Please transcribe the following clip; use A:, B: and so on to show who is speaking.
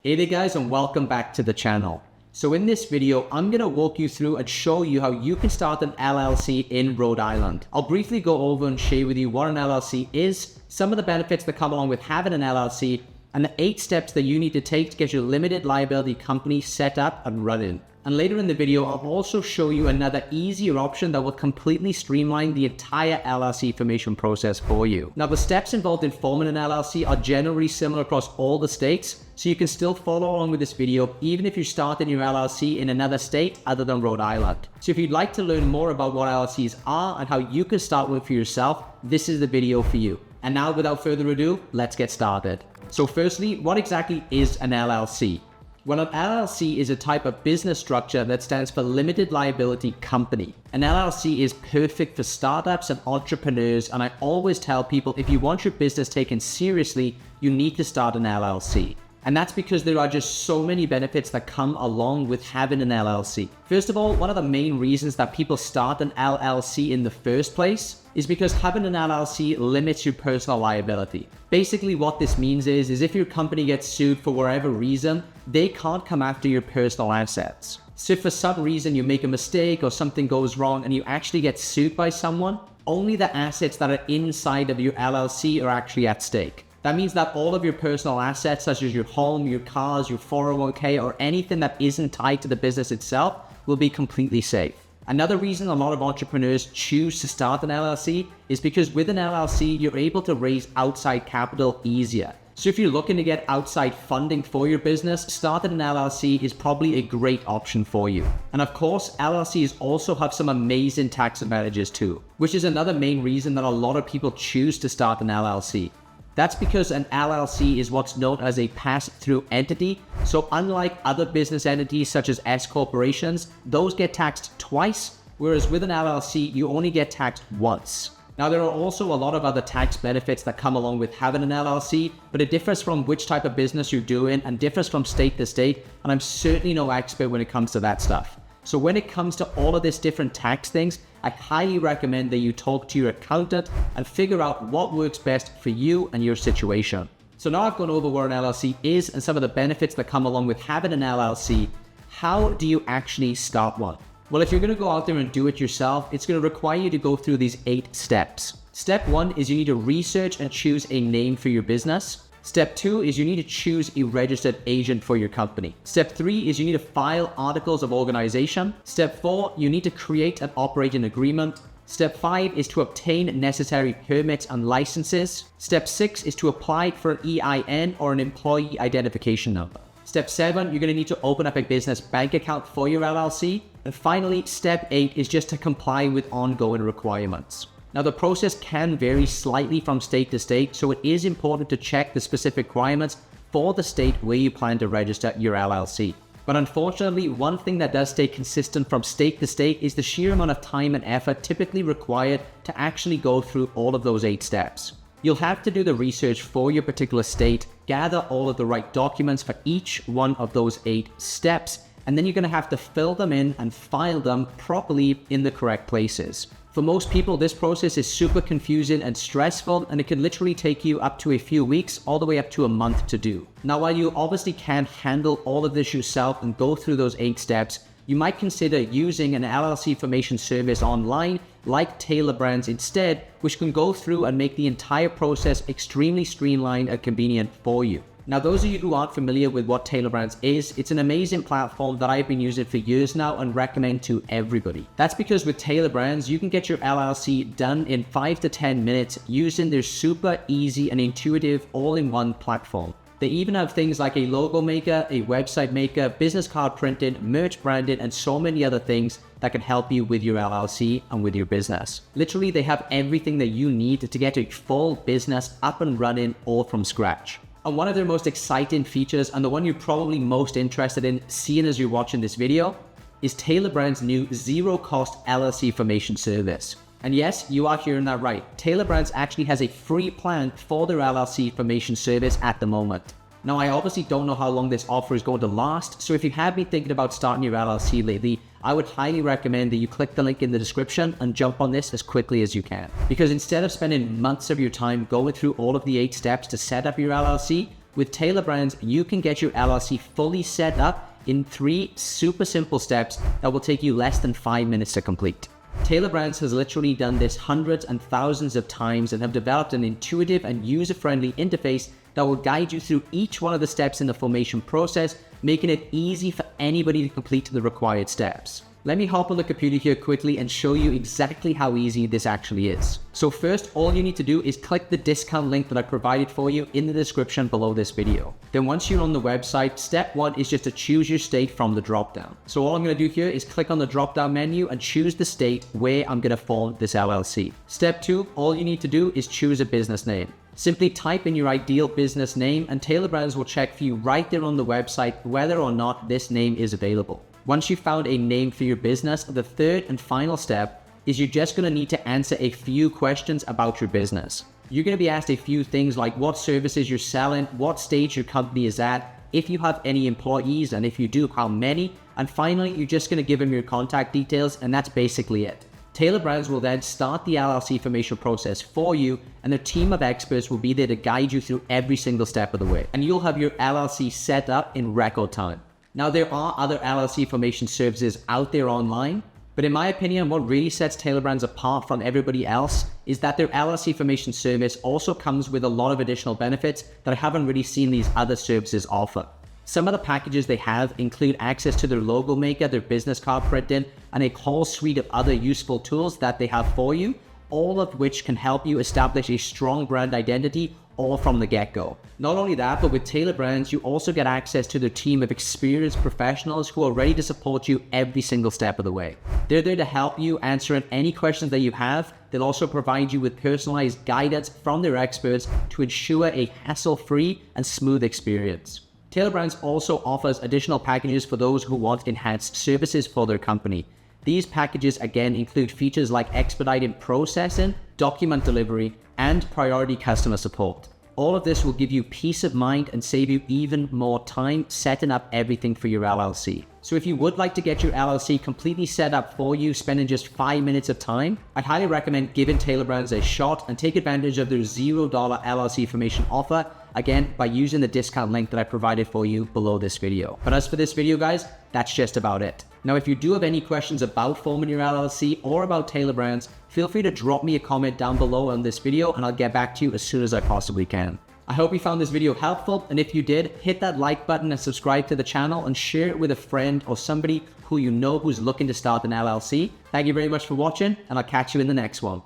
A: Hey there guys, and welcome back to the channel. So in this video, I'm going to walk you through and show you how you can start an LLC in Rhode Island. I'll briefly go over and share with you what an LLC is, some of the benefits that come along with having an LLC, and the 8 steps that you need to take to get your limited liability company set up and running. And later in the video, I'll also show you another easier option that will completely streamline the entire LLC formation process for you. Now, the steps involved in forming an LLC are generally similar across all the states, so you can still follow along with this video even if you're starting your LLC in another state other than Rhode Island. So if you'd like to learn more about what LLCs are and how you can start one for yourself, this is the video for you. And now, without further ado, let's get started. So firstly, what exactly is an LLC? Well, an LLC is a type of business structure that stands for Limited Liability Company. An LLC is perfect for startups and entrepreneurs, and I always tell people if you want your business taken seriously, you need to start an LLC. And that's because there are just so many benefits that come along with having an LLC. First of all, one of the main reasons that people start an LLC in the first place is because having an LLC limits your personal liability. Basically what this means is if your company gets sued for whatever reason, they can't come after your personal assets. So if for some reason you make a mistake or something goes wrong and you actually get sued by someone, only the assets that are inside of your LLC are actually at stake. That means that all of your personal assets, such as your home, your cars, your 401k, or anything that isn't tied to the business itself, will be completely safe. Another reason a lot of entrepreneurs choose to start an LLC is because with an LLC, you're able to raise outside capital easier. So if you're looking to get outside funding for your business, starting an LLC is probably a great option for you. And of course, LLCs also have some amazing tax advantages too, which is another main reason that a lot of people choose to start an LLC. That's because an LLC is what's known as a pass-through entity. So unlike other business entities such as S corporations, those get taxed twice, whereas with an LLC, you only get taxed once. Now, there are also a lot of other tax benefits that come along with having an LLC, but it differs from which type of business you're doing and differs from state to state, and I'm certainly no expert when it comes to that stuff. So when it comes to all of these different tax things, I highly recommend that you talk to your accountant and figure out what works best for you and your situation. So now I've gone over what an LLC is and some of the benefits that come along with having an LLC. How do you actually start one? Well, if you're going to go out there and do it yourself, it's going to require you to go through these 8 steps. Step 1 is you need to research and choose a name for your business. Step 2 is you need to choose a registered agent for your company. Step 3 is you need to file articles of organization. Step 4, you need to create an operating agreement. Step 5 is to obtain necessary permits and licenses. Step 6 is to apply for an EIN or an employee identification number. Step 7, you're going to need to open up a business bank account for your LLC. And finally, step 8 is just to comply with ongoing requirements. Now, the process can vary slightly from state to state, so it is important to check the specific requirements for the state where you plan to register your LLC. But unfortunately, one thing that does stay consistent from state to state is the sheer amount of time and effort typically required to actually go through all of those 8 steps. You'll have to do the research for your particular state, gather all of the right documents for each one of those 8 steps, and then you're going to have to fill them in and file them properly in the correct places. For most people, this process is super confusing and stressful, and it can literally take you up to a few weeks, all the way up to a month to do. Now, while you obviously can't handle all of this yourself and go through those 8 steps, you might consider using an LLC formation service online like Tailor Brands instead, which can go through and make the entire process extremely streamlined and convenient for you. Now, those of you who aren't familiar with what Tailor Brands is, it's an amazing platform that I've been using for years now and recommend to everybody. That's because with Tailor Brands, you can get your LLC done in 5 to 10 minutes using their super easy and intuitive all-in-one platform. They even have things like a logo maker, a website maker, business card printing, merch branding, and so many other things that can help you with your LLC and with your business. Literally, they have everything that you need to get a full business up and running all from scratch. And one of their most exciting features, and the one you're probably most interested in seeing as you're watching this video, is Tailor Brands' new zero-cost LLC formation service. And yes, you are hearing that right. Tailor Brands actually has a free plan for their LLC formation service at the moment. Now, I obviously don't know how long this offer is going to last, so if you have been thinking about starting your LLC lately, I would highly recommend that you click the link in the description and jump on this as quickly as you can. Because instead of spending months of your time going through all of the 8 steps to set up your LLC, With Tailor Brands, you can get your LLC fully set up in 3 super simple steps that will take you less than 5 minutes to complete. Tailor Brands has literally done this hundreds and thousands of times and have developed an intuitive and user-friendly interface that will guide you through each one of the steps in the formation process, making it easy for anybody to complete the required steps. Let me hop on the computer here quickly and show you exactly how easy this actually is. So first, all you need to do is click the discount link that I provided for you in the description below this video. Then once you're on the website, step 1 is just to choose your state from the dropdown. So all I'm going to do here is click on the dropdown menu and choose the state where I'm going to form this LLC. Step 2, all you need to do is choose a business name. Simply type in your ideal business name and Tailor Brands will check for you right there on the website whether or not this name is available. Once you've found a name for your business, the third and final step is you're just going to need to answer a few questions about your business. You're going to be asked a few things like what services you're selling, what stage your company is at, if you have any employees, and if you do, how many, and finally, you're just going to give them your contact details, and that's basically it. Tailor Brands will then start the LLC formation process for you, and their team of experts will be there to guide you through every single step of the way, and you'll have your LLC set up in record time. Now, there are other LLC formation services out there online, but in my opinion, what really sets Tailor Brands apart from everybody else is that their LLC formation service also comes with a lot of additional benefits that I haven't really seen these other services offer. Some of the packages they have include access to their logo maker, their business card printing, and a whole suite of other useful tools that they have for you, all of which can help you establish a strong brand identity all from the get-go. Not only that, but with Tailor Brands, you also get access to their team of experienced professionals who are ready to support you every single step of the way. They're there to help you answer any questions that you have. They'll also provide you with personalized guidance from their experts to ensure a hassle-free and smooth experience. Tailor Brands also offers additional packages for those who want enhanced services for their company. These packages again include features like expedited processing, document delivery, and priority customer support. All of this will give you peace of mind and save you even more time setting up everything for your LLC. So if you would like to get your LLC completely set up for you, spending just 5 minutes of time, I'd highly recommend giving Tailor Brands a shot and take advantage of their $0 LLC formation offer, again, by using the discount link that I provided for you below this video. But as for this video, guys, that's just about it. Now, if you do have any questions about forming your LLC or about Tailor Brands, feel free to drop me a comment down below on this video and I'll get back to you as soon as I possibly can. I hope you found this video helpful, and if you did, hit that like button and subscribe to the channel and share it with a friend or somebody who you know who's looking to start an LLC. Thank you very much for watching, and I'll catch you in the next one.